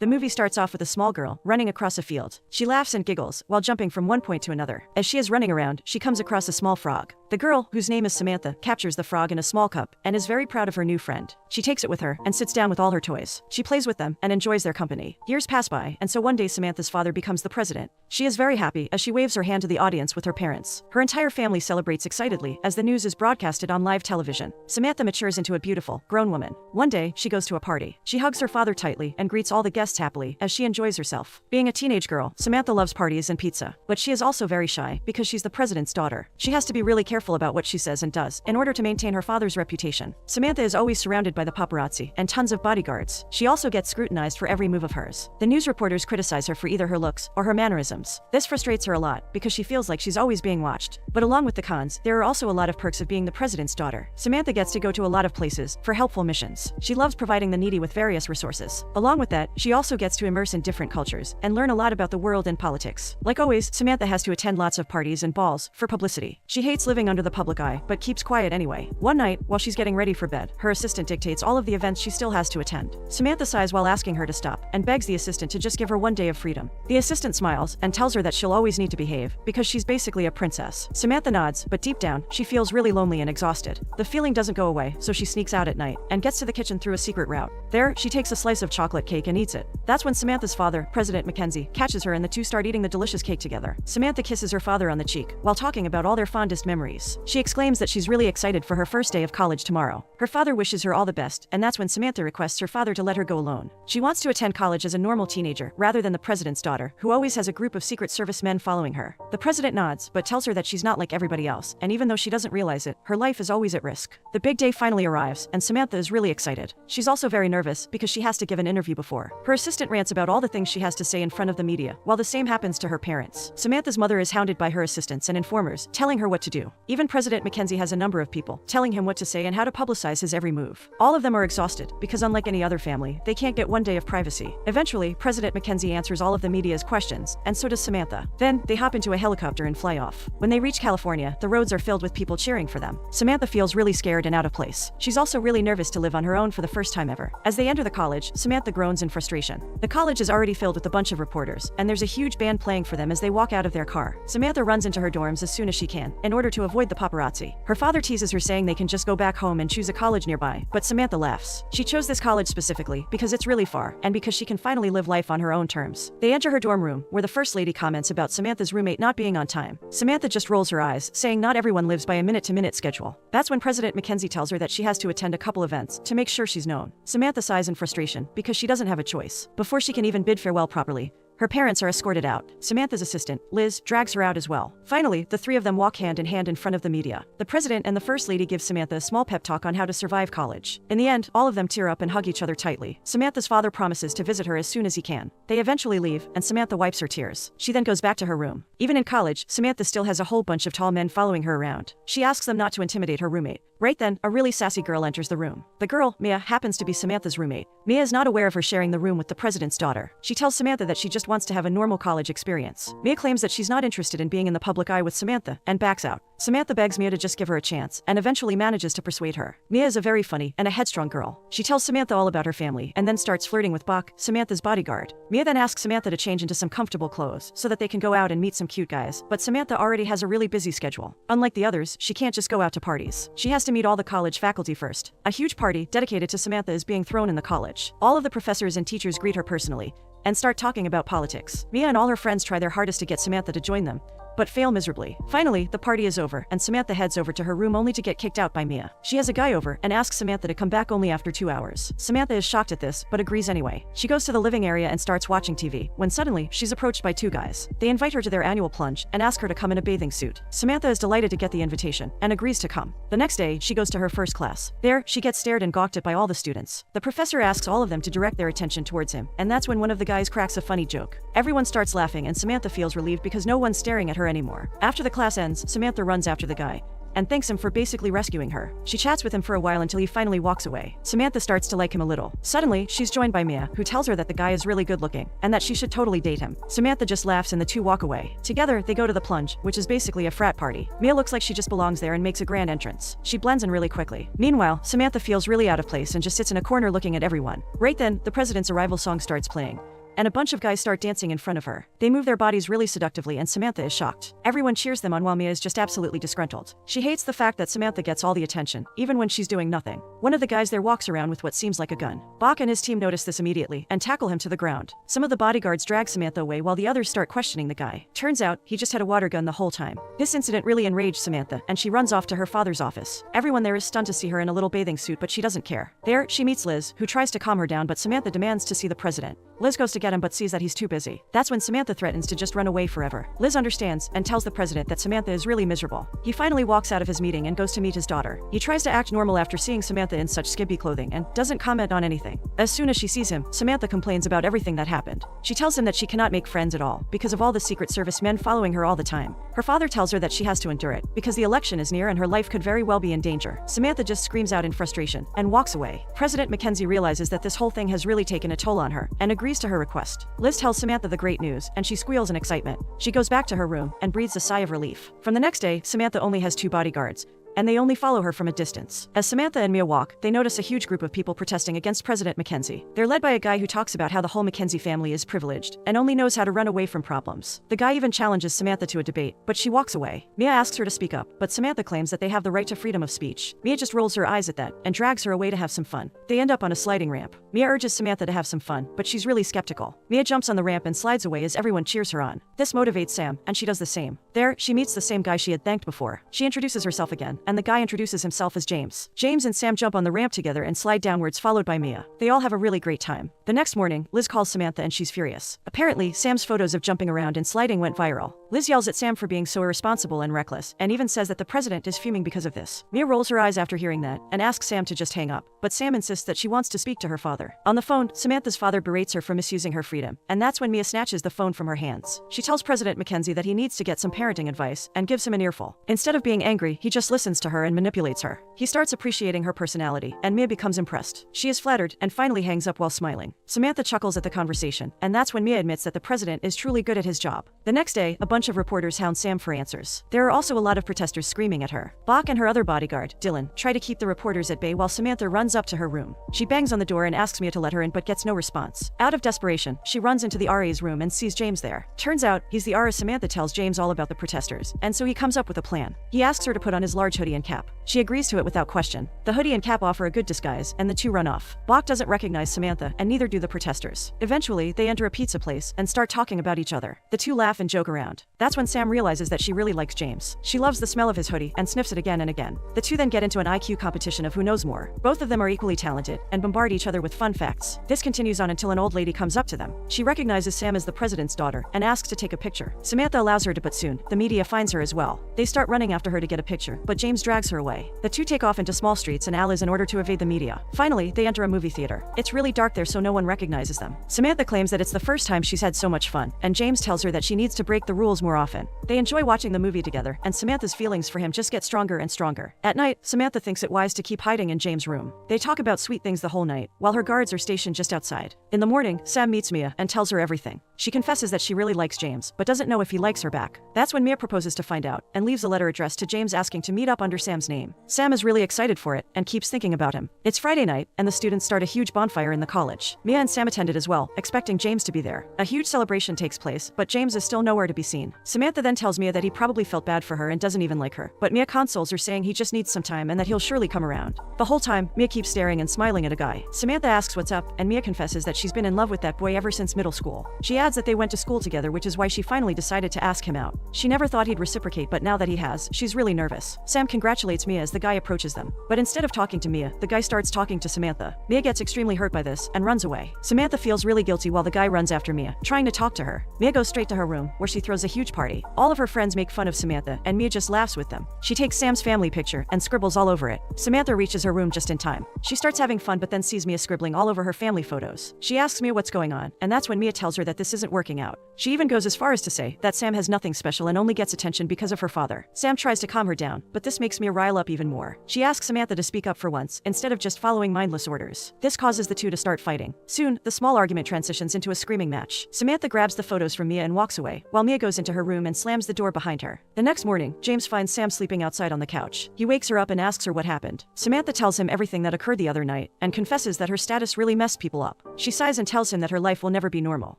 The movie starts off with a small girl running across a field. She laughs and giggles while jumping from one point to another. As she is running around, she comes across a small frog. The girl, whose name is Samantha, captures the frog in a small cup and is very proud of her new friend. She takes it with her and sits down with all her toys. She plays with them and enjoys their company. Years pass by, and so one day Samantha's father becomes the president. She is very happy as she waves her hand to the audience with her parents. Her entire family celebrates excitedly as the news is broadcasted on live television. Samantha matures into a beautiful, grown woman. One day, she goes to a party. She hugs her father tightly and greets all the guests happily as she enjoys herself. Being a teenage girl, Samantha loves parties and pizza, but she is also very shy because she's the president's daughter. She has to be really careful about what she says and does in order to maintain her father's reputation. Samantha is always surrounded by the paparazzi and tons of bodyguards. She also gets scrutinized for every move of hers. The news reporters criticize her for either her looks or her mannerisms. This frustrates her a lot because she feels like she's always being watched. But along with the cons, there are also a lot of perks of being the president's daughter. Samantha gets to go to a lot of places for helpful missions. She loves providing the needy with various resources. Along with that, she also gets to immerse in different cultures and learn a lot about the world and politics. Like always, Samantha has to attend lots of parties and balls for publicity. She hates living under the public eye, but keeps quiet anyway. One night, while she's getting ready for bed, her assistant dictates all of the events she still has to attend. Samantha sighs while asking her to stop and begs the assistant to just give her one day of freedom. The assistant smiles and tells her that she'll always need to behave because she's basically a princess. Samantha nods, but deep down, she feels really lonely and exhausted. The feeling doesn't go away, so she sneaks out at night and gets to the kitchen through a secret route. There, she takes a slice of chocolate cake and eats it. That's when Samantha's father, President Mackenzie, catches her and the two start eating the delicious cake together. Samantha kisses her father on the cheek while talking about all their fondest memories. She exclaims that she's really excited for her first day of college tomorrow. Her father wishes her all the best, and that's when Samantha requests her father to let her go alone. She wants to attend college as a normal teenager rather than the president's daughter, who always has a group of Secret Service men following her. The president nods, but tells her that she's not like everybody else, and even though she doesn't realize it, her life is always at risk. The big day finally arrives, and Samantha is really excited. She's also very nervous because she has to give an interview before. Her assistant rants about all the things she has to say in front of the media, while the same happens to her parents. Samantha's mother is hounded by her assistants and informers, telling her what to do. Even President Mackenzie has a number of people telling him what to say and how to publicize his every move. All of them are exhausted because unlike any other family, they can't get one day of privacy. Eventually, President Mackenzie answers all of the media's questions, and so does Samantha. Then, they hop into a helicopter and fly off. When they reach California, the roads are filled with people cheering for them. Samantha feels really scared and out of place. She's also really nervous to live on her own for the first time ever. As they enter the college, Samantha groans in frustration. The college is already filled with a bunch of reporters, and there's a huge band playing for them as they walk out of their car. Samantha runs into her dorms as soon as she can, in order to avoid the paparazzi. Her father teases her saying they can just go back home and choose a college nearby, but Samantha laughs. She chose this college specifically because it's really far, and because she can finally live life on her own terms. They enter her dorm room, where the first lady comments about Samantha's roommate not being on time. Samantha just rolls her eyes, saying not everyone lives by a minute-to-minute schedule. That's when President Mackenzie tells her that she has to attend a couple events to make sure she's known. Samantha sighs in frustration because she doesn't have a choice. Before she can even bid farewell properly, her parents are escorted out. Samantha's assistant, Liz, drags her out as well. Finally, the three of them walk hand in hand in front of the media. The president and the first lady give Samantha a small pep talk on how to survive college. In the end, all of them tear up and hug each other tightly. Samantha's father promises to visit her as soon as he can. They eventually leave, and Samantha wipes her tears. She then goes back to her room. Even in college, Samantha still has a whole bunch of tall men following her around. She asks them not to intimidate her roommate. Right then, a really sassy girl enters the room. The girl, Mia, happens to be Samantha's roommate. Mia is not aware of her sharing the room with the president's daughter. She tells Samantha that she just wants to have a normal college experience. Mia claims that she's not interested in being in the public eye with Samantha, and backs out. Samantha begs Mia to just give her a chance, and eventually manages to persuade her. Mia is a very funny and a headstrong girl. She tells Samantha all about her family, and then starts flirting with Bach, Samantha's bodyguard. Mia then asks Samantha to change into some comfortable clothes, so that they can go out and meet some cute guys, but Samantha already has a really busy schedule. Unlike the others, she can't just go out to parties. She has to meet all the college faculty first. A huge party dedicated to Samantha is being thrown in the college. All of the professors and teachers greet her personally, and start talking about politics. Mia and all her friends try their hardest to get Samantha to join them, but fail miserably. Finally, the party is over, and Samantha heads over to her room only to get kicked out by Mia. She has a guy over and asks Samantha to come back only after 2 hours. Samantha is shocked at this, but agrees anyway. She goes to the living area and starts watching TV, when suddenly, she's approached by two guys. They invite her to their annual plunge and ask her to come in a bathing suit. Samantha is delighted to get the invitation, and agrees to come. The next day, she goes to her first class. There, she gets stared and gawked at by all the students. The professor asks all of them to direct their attention towards him, and that's when one of the guys cracks a funny joke. Everyone starts laughing, and Samantha feels relieved because no one's staring at her anymore. After the class ends, Samantha runs after the guy, and thanks him for basically rescuing her. She chats with him for a while until he finally walks away. Samantha starts to like him a little. Suddenly, she's joined by Mia, who tells her that the guy is really good looking, and that she should totally date him. Samantha just laughs and the two walk away. Together, they go to the plunge, which is basically a frat party. Mia looks like she just belongs there and makes a grand entrance. She blends in really quickly. Meanwhile, Samantha feels really out of place and just sits in a corner looking at everyone. Right then, the president's arrival song starts playing, and a bunch of guys start dancing in front of her. They move their bodies really seductively and Samantha is shocked. Everyone cheers them on while Mia is just absolutely disgruntled. She hates the fact that Samantha gets all the attention, even when she's doing nothing. One of the guys there walks around with what seems like a gun. Bach and his team notice this immediately and tackle him to the ground. Some of the bodyguards drag Samantha away while the others start questioning the guy. Turns out, he just had a water gun the whole time. This incident really enraged Samantha, and she runs off to her father's office. Everyone there is stunned to see her in a little bathing suit, but she doesn't care. There, she meets Liz, who tries to calm her down, but Samantha demands to see the president. Liz goes to get him but sees that he's too busy. That's when Samantha threatens to just run away forever. Liz understands and tells the president that Samantha is really miserable. He finally walks out of his meeting and goes to meet his daughter. He tries to act normal after seeing Samantha in such skimpy clothing and doesn't comment on anything. As soon as she sees him, Samantha complains about everything that happened. She tells him that she cannot make friends at all because of all the Secret Service men following her all the time. Her father tells her that she has to endure it because the election is near and her life could very well be in danger. Samantha just screams out in frustration and walks away. President Mackenzie realizes that this whole thing has really taken a toll on her and agrees to her request. Liz tells Samantha the great news, and she squeals in excitement. She goes back to her room and breathes a sigh of relief. From the next day, Samantha only has 2 bodyguards, and they only follow her from a distance. As Samantha and Mia walk, they notice a huge group of people protesting against President Mackenzie. They're led by a guy who talks about how the whole Mackenzie family is privileged and only knows how to run away from problems. The guy even challenges Samantha to a debate, but she walks away. Mia asks her to speak up, but Samantha claims that they have the right to freedom of speech. Mia just rolls her eyes at that and drags her away to have some fun. They end up on a sliding ramp. Mia urges Samantha to have some fun, but she's really skeptical. Mia jumps on the ramp and slides away as everyone cheers her on. This motivates Sam, and she does the same. There, she meets the same guy she had thanked before. She introduces herself again, and the guy introduces himself as James. James and Sam jump on the ramp together and slide downwards, followed by Mia. They all have a really great time. The next morning, Liz calls Samantha and she's furious. Apparently, Sam's photos of jumping around and sliding went viral. Liz yells at Sam for being so irresponsible and reckless, and even says that the president is fuming because of this. Mia rolls her eyes after hearing that, and asks Sam to just hang up, but Sam insists that she wants to speak to her father. On the phone, Samantha's father berates her for misusing her freedom, and that's when Mia snatches the phone from her hands. She tells President Mackenzie that he needs to get some parenting advice, and gives him an earful. Instead of being angry, he just listens to her and manipulates her. He starts appreciating her personality, and Mia becomes impressed. She is flattered, and finally hangs up while smiling. Samantha chuckles at the conversation, and that's when Mia admits that the president is truly good at his job. The next day, a bunch of reporters hound Sam for answers. There are also a lot of protesters screaming at her. Bach and her other bodyguard, Dylan, try to keep the reporters at bay while Samantha runs up to her room. She bangs on the door and asks Mia to let her in but gets no response. Out of desperation, she runs into the RA's room and sees James there. Turns out, he's the RA. Samantha tells James all about the protesters, and so he comes up with a plan. He asks her to put on his large hoodie and cap. She agrees to it without question. The hoodie and cap offer a good disguise, and the two run off. Bach doesn't recognize Samantha, and neither do the protesters. Eventually, they enter a pizza place and start talking about each other. The two laugh and joke around. That's when Sam realizes that she really likes James. She loves the smell of his hoodie and sniffs it again and again. The two then get into an IQ competition of who knows more. Both of them are equally talented and bombard each other with fun facts. This continues on until an old lady comes up to them. She recognizes Sam as the president's daughter and asks to take a picture. Samantha allows her to, but soon, the media finds her as well. They start running after her to get a picture, but James drags her away. The two take off into small streets and alleys in order to evade the media. Finally, they enter a movie theater. It's really dark there, so no one recognizes them. Samantha claims that it's the first time she's had so much fun, and James tells her that she needs to break the rules more often. They enjoy watching the movie together, and Samantha's feelings for him just get stronger and stronger. At night, Samantha thinks it wise to keep hiding in James' room. They talk about sweet things the whole night, while her guards are stationed just outside. In the morning, Sam meets Mia and tells her everything. She confesses that she really likes James, but doesn't know if he likes her back. That's when Mia proposes to find out, and leaves a letter addressed to James asking to meet up under Sam's name. Sam is really excited for it, and keeps thinking about him. It's Friday night, and the students start a huge bonfire in the college. Mia and Sam attended as well, expecting James to be there. A huge celebration takes place, but James is still nowhere to be seen. Samantha then tells Mia that he probably felt bad for her and doesn't even like her, but Mia consoles her saying he just needs some time and that he'll surely come around. The whole time, Mia keeps staring and smiling at a guy. Samantha asks what's up, and Mia confesses that she's been in love with that boy ever since middle school. She adds that they went to school together, which is why she finally decided to ask him out. She never thought he'd reciprocate, but now that he has, she's really nervous. Sam congratulates Mia Mia as the guy approaches them. But instead of talking to Mia, the guy starts talking to Samantha. Mia gets extremely hurt by this and runs away. Samantha feels really guilty while the guy runs after Mia, trying to talk to her. Mia goes straight to her room, where she throws a huge party. All of her friends make fun of Samantha, and Mia just laughs with them. She takes Sam's family picture and scribbles all over it. Samantha reaches her room just in time. She starts having fun but then sees Mia scribbling all over her family photos. She asks Mia what's going on, and that's when Mia tells her that this isn't working out. She even goes as far as to say that Sam has nothing special and only gets attention because of her father. Sam tries to calm her down, but this makes Mia rile up even more. She asks Samantha to speak up for once, instead of just following mindless orders. This causes the two to start fighting. Soon, the small argument transitions into a screaming match. Samantha grabs the photos from Mia and walks away, while Mia goes into her room and slams the door behind her. The next morning, James finds Sam sleeping outside on the couch. He wakes her up and asks her what happened. Samantha tells him everything that occurred the other night, and confesses that her status really messed people up. She sighs and tells him that her life will never be normal.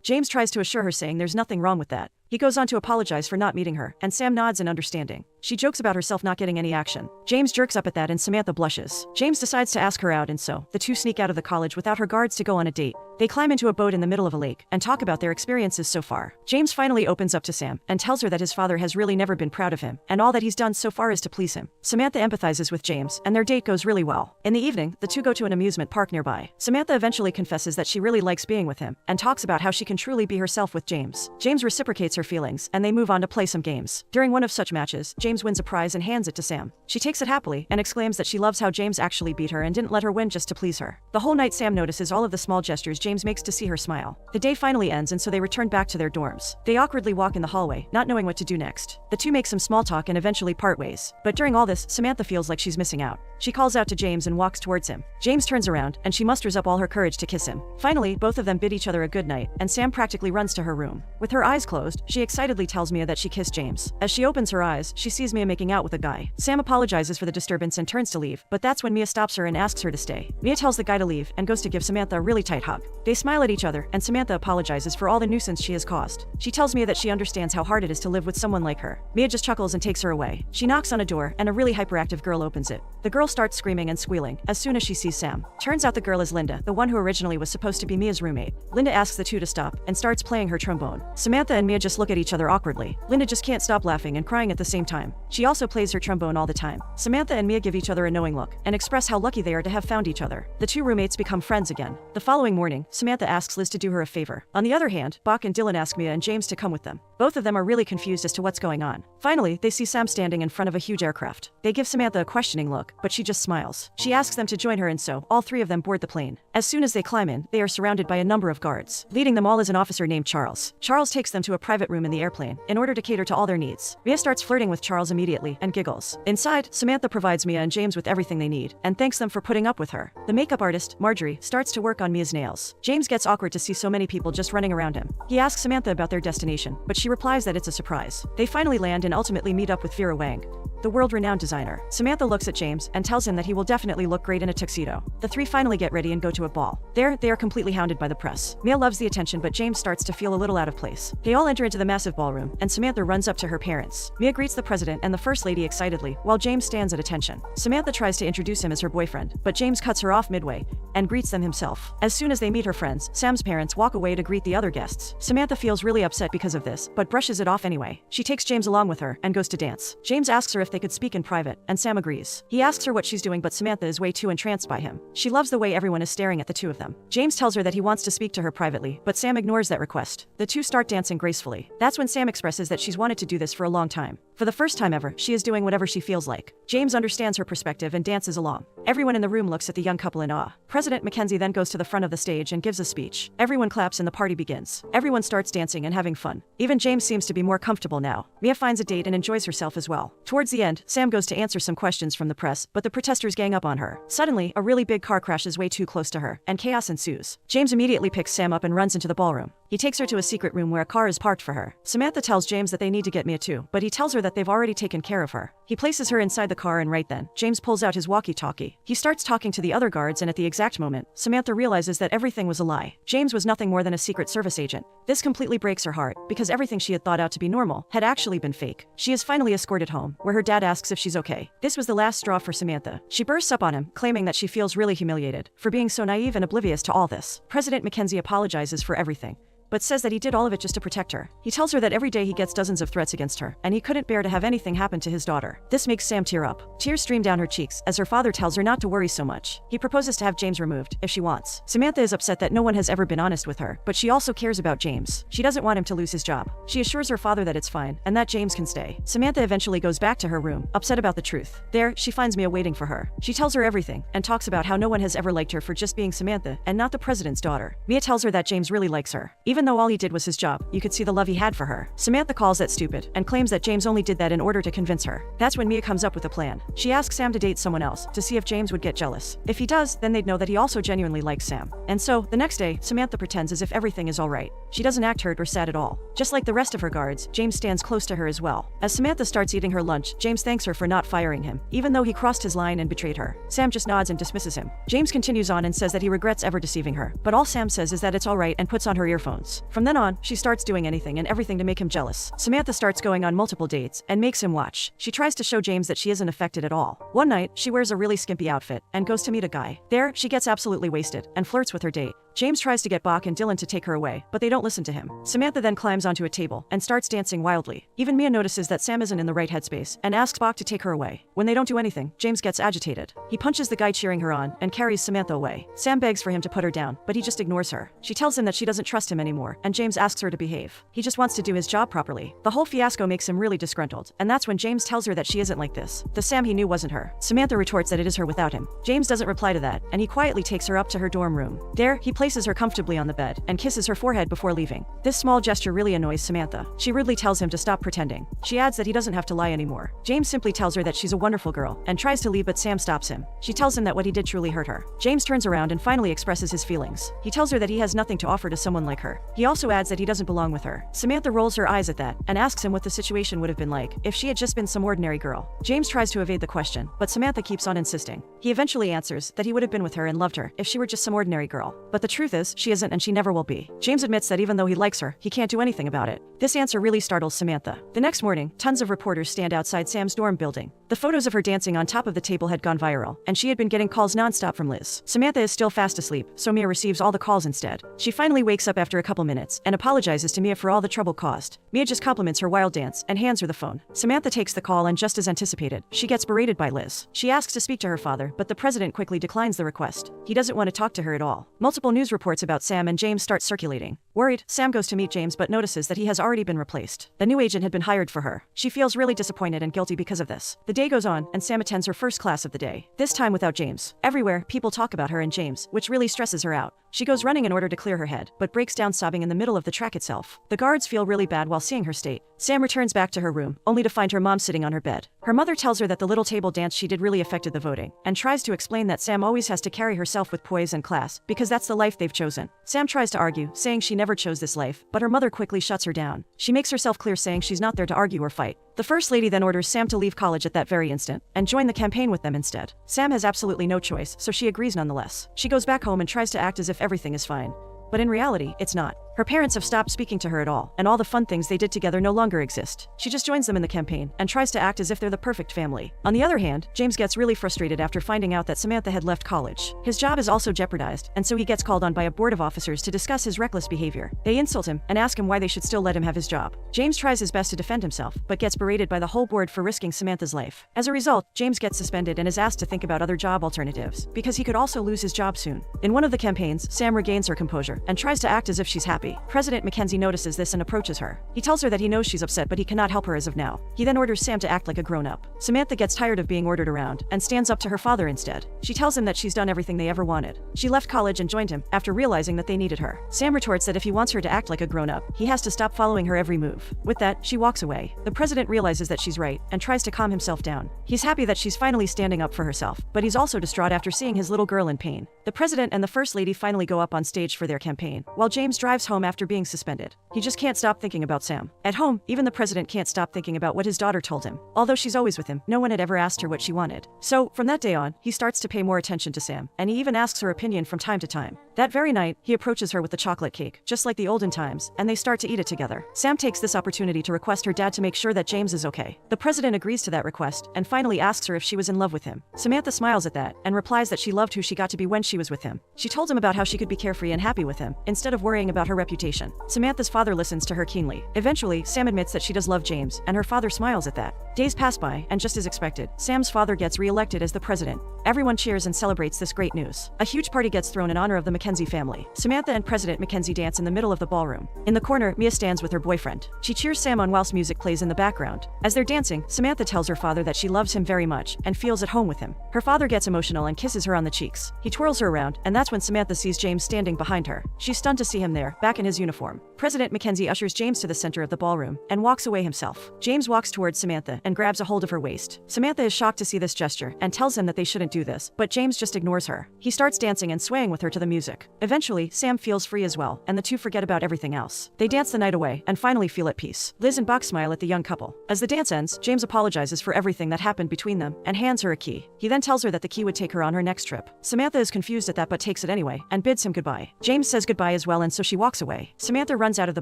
James tries to assure her, saying there's nothing wrong with that. He goes on to apologize for not meeting her, and Sam nods in understanding. She jokes about herself not getting any action. James jerks up at that and Samantha blushes. James decides to ask her out, and so the two sneak out of the college without her guards to go on a date. They climb into a boat in the middle of a lake and talk about their experiences so far. James finally opens up to Sam and tells her that his father has really never been proud of him, and all that he's done so far is to please him. Samantha empathizes with James, and their date goes really well. In the evening, the two go to an amusement park nearby. Samantha eventually confesses that she really likes being with him, and talks about how she can truly be herself with James. James reciprocates her feelings, and they move on to play some games. During one of such matches, James wins a prize and hands it to Sam. She takes it happily and exclaims that she loves how James actually beat her and didn't let her win just to please her. The whole night Sam notices all of the small gestures James makes to see her smile. The day finally ends, and so they return back to their dorms. They awkwardly walk in the hallway, not knowing what to do next. The two make some small talk and eventually part ways. But during all this, Samantha feels like she's missing out. She calls out to James and walks towards him. James turns around, and she musters up all her courage to kiss him. Finally, both of them bid each other a good night, and Sam practically runs to her room. With her eyes closed, she excitedly tells Mia that she kissed James. As she opens her eyes, she sees Mia making out with a guy. Sam apologizes for the disturbance and turns to leave, but that's when Mia stops her and asks her to stay. Mia tells the guy to leave and goes to give Samantha a really tight hug. They smile at each other, and Samantha apologizes for all the nuisance she has caused. She tells Mia that she understands how hard it is to live with someone like her. Mia just chuckles and takes her away. She knocks on a door, and a really hyperactive girl opens it. The girl starts screaming and squealing as soon as she sees Sam. Turns out the girl is Linda, the one who originally was supposed to be Mia's roommate. Linda asks the two to stop and starts playing her trombone. Samantha and Mia just look at each other awkwardly. Linda just can't stop laughing and crying at the same time. She also plays her trombone all the time. Samantha and Mia give each other a knowing look and express how lucky they are to have found each other. The two roommates become friends again. The following morning, Samantha asks Liz to do her a favor. On the other hand, Bach and Dylan ask Mia and James to come with them. Both of them are really confused as to what's going on. Finally, they see Sam standing in front of a huge aircraft. They give Samantha a questioning look, but she just smiles. She asks them to join her, and so all three of them board the plane. As soon as they climb in, they are surrounded by a number of guards. Leading them all is an officer named Charles. Charles takes them to a private room in the airplane in order to cater to all their needs. Mia starts flirting with Charles immediately and giggles. Inside, Samantha provides Mia and James with everything they need and thanks them for putting up with her. The makeup artist, Marjorie, starts to work on Mia's nails. James gets awkward to see so many people just running around him. He asks Samantha about their destination, but she replies that it's a surprise. They finally land and ultimately meet up with Vera Wang, the world-renowned designer. Samantha looks at James and tells him that he will definitely look great in a tuxedo. The three finally get ready and go to a ball. There, they are completely hounded by the press. Mia loves the attention, but James starts to feel a little out of place. They all enter into the massive ballroom, and Samantha runs up to her parents. Mia greets the president and the first lady excitedly, while James stands at attention. Samantha tries to introduce him as her boyfriend, but James cuts her off midway and greets them himself. As soon as they meet her friends, Sam's parents walk away to greet the other guests. Samantha feels really upset because of this, but brushes it off anyway. She takes James along with her and goes to dance. James asks her if they could speak in private, and Sam agrees. He asks her what she's doing, but Samantha is way too entranced by him. She loves the way everyone is staring at the two of them. James tells her that he wants to speak to her privately, but Sam ignores that request. The two start dancing gracefully. That's when Sam expresses that she's wanted to do this for a long time. For the first time ever, she is doing whatever she feels like. James understands her perspective and dances along. Everyone in the room looks at the young couple in awe. President Mackenzie then goes to the front of the stage and gives a speech. Everyone claps and the party begins. Everyone starts dancing and having fun. Even James seems to be more comfortable now. Mia finds a date and enjoys herself as well. Towards the end, Sam goes to answer some questions from the press, but the protesters gang up on her. Suddenly, a really big car crashes way too close to her, and chaos ensues. James immediately picks Sam up and runs into the ballroom. He takes her to a secret room where a car is parked for her. Samantha tells James that they need to get Mia too, but he tells her that they've already taken care of her. He places her inside the car, and right then, James pulls out his walkie-talkie. He starts talking to the other guards, and at the exact moment, Samantha realizes that everything was a lie. James was nothing more than a Secret Service agent. This completely breaks her heart, because everything she had thought out to be normal had actually been fake. She is finally escorted home, where her dad asks if she's okay. This was the last straw for Samantha. She bursts up on him, claiming that she feels really humiliated for being so naive and oblivious to all this. President Mackenzie apologizes for everything. but says that he did all of it just to protect her. He tells her that every day he gets dozens of threats against her, and he couldn't bear to have anything happen to his daughter. This makes Sam tear up. Tears stream down her cheeks as her father tells her not to worry so much. He proposes to have James removed, if she wants. Samantha is upset that no one has ever been honest with her, but she also cares about James. She doesn't want him to lose his job. She assures her father that it's fine, and that James can stay. Samantha eventually goes back to her room, upset about the truth. There, she finds Mia waiting for her. She tells her everything, and talks about how no one has ever liked her for just being Samantha, and not the president's daughter. Mia tells her that James really likes her. Even though all he did was his job, you could see the love he had for her. Samantha calls that stupid, and claims that James only did that in order to convince her. That's when Mia comes up with a plan. She asks Sam to date someone else, to see if James would get jealous. If he does, then they'd know that he also genuinely likes Sam. And so, the next day, Samantha pretends as if everything is alright. She doesn't act hurt or sad at all. Just like the rest of her guards, James stands close to her as well. As Samantha starts eating her lunch, James thanks her for not firing him, even though he crossed his line and betrayed her. Sam just nods and dismisses him. James continues on and says that he regrets ever deceiving her, but all Sam says is that it's alright and puts on her earphones. From then on, she starts doing anything and everything to make him jealous. Samantha starts going on multiple dates and makes him watch. She tries to show James that she isn't affected at all. One night, she wears a really skimpy outfit and goes to meet a guy. There, she gets absolutely wasted and flirts with her date. James tries to get Bach and Dylan to take her away, but they don't listen to him. Samantha then climbs onto a table and starts dancing wildly. Even Mia notices that Sam isn't in the right headspace and asks Bach to take her away. When they don't do anything, James gets agitated. He punches the guy cheering her on and carries Samantha away. Sam begs for him to put her down, but he just ignores her. She tells him that she doesn't trust him anymore, and James asks her to behave. He just wants to do his job properly. The whole fiasco makes him really disgruntled, and that's when James tells her that she isn't like this. The Sam he knew wasn't her. Samantha retorts that it is her without him. James doesn't reply to that, and he quietly takes her up to her dorm room. There, he places her comfortably on the bed and kisses her forehead before leaving. This small gesture really annoys Samantha. She rudely tells him to stop pretending. She adds that he doesn't have to lie anymore. James simply tells her that she's a wonderful girl and tries to leave, but Sam stops him. She tells him that what he did truly hurt her. James turns around and finally expresses his feelings. He tells her that he has nothing to offer to someone like her. He also adds that he doesn't belong with her. Samantha rolls her eyes at that and asks him what the situation would have been like if she had just been some ordinary girl. James tries to evade the question, but Samantha keeps on insisting. He eventually answers that he would have been with her and loved her if she were just some ordinary girl. But the truth is, she isn't, and she never will be. James admits that even though he likes her, he can't do anything about it. This answer really startles Samantha. The next morning, tons of reporters stand outside Sam's dorm building. The photos of her dancing on top of the table had gone viral, and she had been getting calls nonstop from Liz. Samantha is still fast asleep, so Mia receives all the calls instead. She finally wakes up after a couple minutes and apologizes to Mia for all the trouble caused. Mia just compliments her wild dance and hands her the phone. Samantha takes the call, and just as anticipated, she gets berated by Liz. She asks to speak to her father, but the president quickly declines the request. He doesn't want to talk to her at all. Multiple news reports about Sam and James start circulating. Worried, Sam goes to meet James but notices that he has already been replaced. The new agent had been hired for her. She feels really disappointed and guilty because of this. The day goes on, and Sam attends her first class of the day. This time without James. Everywhere, people talk about her and James, which really stresses her out. She goes running in order to clear her head, but breaks down sobbing in the middle of the track itself. The guards feel really bad while seeing her state. Sam returns back to her room, only to find her mom sitting on her bed. Her mother tells her that the little table dance she did really affected the voting, and tries to explain that Sam always has to carry herself with poise and class, because that's the life they've chosen. Sam tries to argue, saying she never chose this life, but her mother quickly shuts her down. She makes herself clear, saying she's not there to argue or fight. The First Lady then orders Sam to leave college at that very instant, and join the campaign with them instead. Sam has absolutely no choice, so she agrees nonetheless. She goes back home and tries to act as if everything is fine. But in reality, it's not. Her parents have stopped speaking to her at all, and all the fun things they did together no longer exist. She just joins them in the campaign, and tries to act as if they're the perfect family. On the other hand, James gets really frustrated after finding out that Samantha had left college. His job is also jeopardized, and so he gets called on by a board of officers to discuss his reckless behavior. They insult him, and ask him why they should still let him have his job. James tries his best to defend himself, but gets berated by the whole board for risking Samantha's life. As a result, James gets suspended and is asked to think about other job alternatives, because he could also lose his job soon. In one of the campaigns, Sam regains her composure, and tries to act as if she's happy. President Mackenzie notices this and approaches her. He tells her that he knows she's upset, but he cannot help her as of now. He then orders Sam to act like a grown-up. Samantha gets tired of being ordered around, and stands up to her father instead. She tells him that she's done everything they ever wanted. She left college and joined him, after realizing that they needed her. Sam retorts that if he wants her to act like a grown-up, he has to stop following her every move. With that, she walks away. The president realizes that she's right, and tries to calm himself down. He's happy that she's finally standing up for herself, but he's also distraught after seeing his little girl in pain. The president and the First Lady finally go up on stage for their campaign, while James drives home after being suspended. He just can't stop thinking about Sam. At home, even the president can't stop thinking about what his daughter told him. Although she's always with him, no one had ever asked her what she wanted. So, from that day on, he starts to pay more attention to Sam, and he even asks her opinion from time to time. That very night, he approaches her with the chocolate cake, just like the olden times, and they start to eat it together. Sam takes this opportunity to request her dad to make sure that James is okay. The president agrees to that request, and finally asks her if she was in love with him. Samantha smiles at that, and replies that she loved who she got to be when she she was with him. She told him about how she could be carefree and happy with him, instead of worrying about her reputation. Samantha's father listens to her keenly. Eventually, Sam admits that she does love James, and her father smiles at that. Days pass by, and just as expected, Sam's father gets re-elected as the president. Everyone cheers and celebrates this great news. A huge party gets thrown in honor of the Mackenzie family. Samantha and President Mackenzie dance in the middle of the ballroom. In the corner, Mia stands with her boyfriend. She cheers Sam on whilst music plays in the background. As they're dancing, Samantha tells her father that she loves him very much and feels at home with him. Her father gets emotional and kisses her on the cheeks. He twirls her around, and that's when Samantha sees James standing behind her. She's stunned to see him there, back in his uniform. President Mackenzie ushers James to the center of the ballroom and walks away himself. James walks towards Samantha and grabs a hold of her waist. Samantha is shocked to see this gesture and tells him that they shouldn't do this, but James just ignores her. He starts dancing and swaying with her to the music. Eventually, Sam feels free as well, and the two forget about everything else. They dance the night away and finally feel at peace. Liz and Bach smile at the young couple. As the dance ends, James apologizes for everything that happened between them and hands her a key. He then tells her that the key would take her on her next trip. Samantha is confused at that but takes it anyway and bids him goodbye. James says goodbye as well, and so she walks away. Samantha runs out of the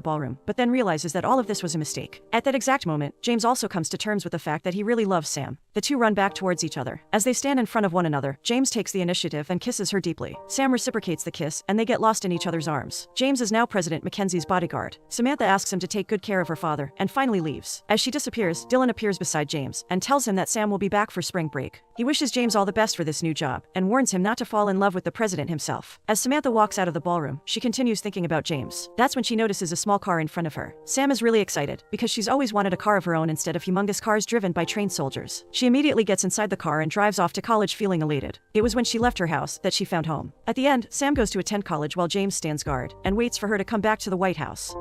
ballroom, but then realizes that all of this was a mistake. At that exact moment, James also comes to terms with the fact that he really loves Sam. The two run back towards each other. As they stand in front of one another, James takes the initiative and kisses her deeply. Sam reciprocates the kiss, and they get lost in each other's arms. James is now President Mackenzie's bodyguard. Samantha asks him to take good care of her father, and finally leaves. As she disappears, Dylan appears beside James, and tells him that Sam will be back for spring break. He wishes James all the best for this new job, and warns him not to fall in love with the president himself. As Samantha walks out of the ballroom, she continues thinking about James. That's when she notices a small car in front of her. Sam is really excited, because she's always wanted a car of her own instead of humongous cars driven by trained soldiers. She immediately gets inside the car and drives off to college feeling elated. It was when she left her house that she found home. At the end, Sam goes to attend college while James stands guard and waits for her to come back to the White House.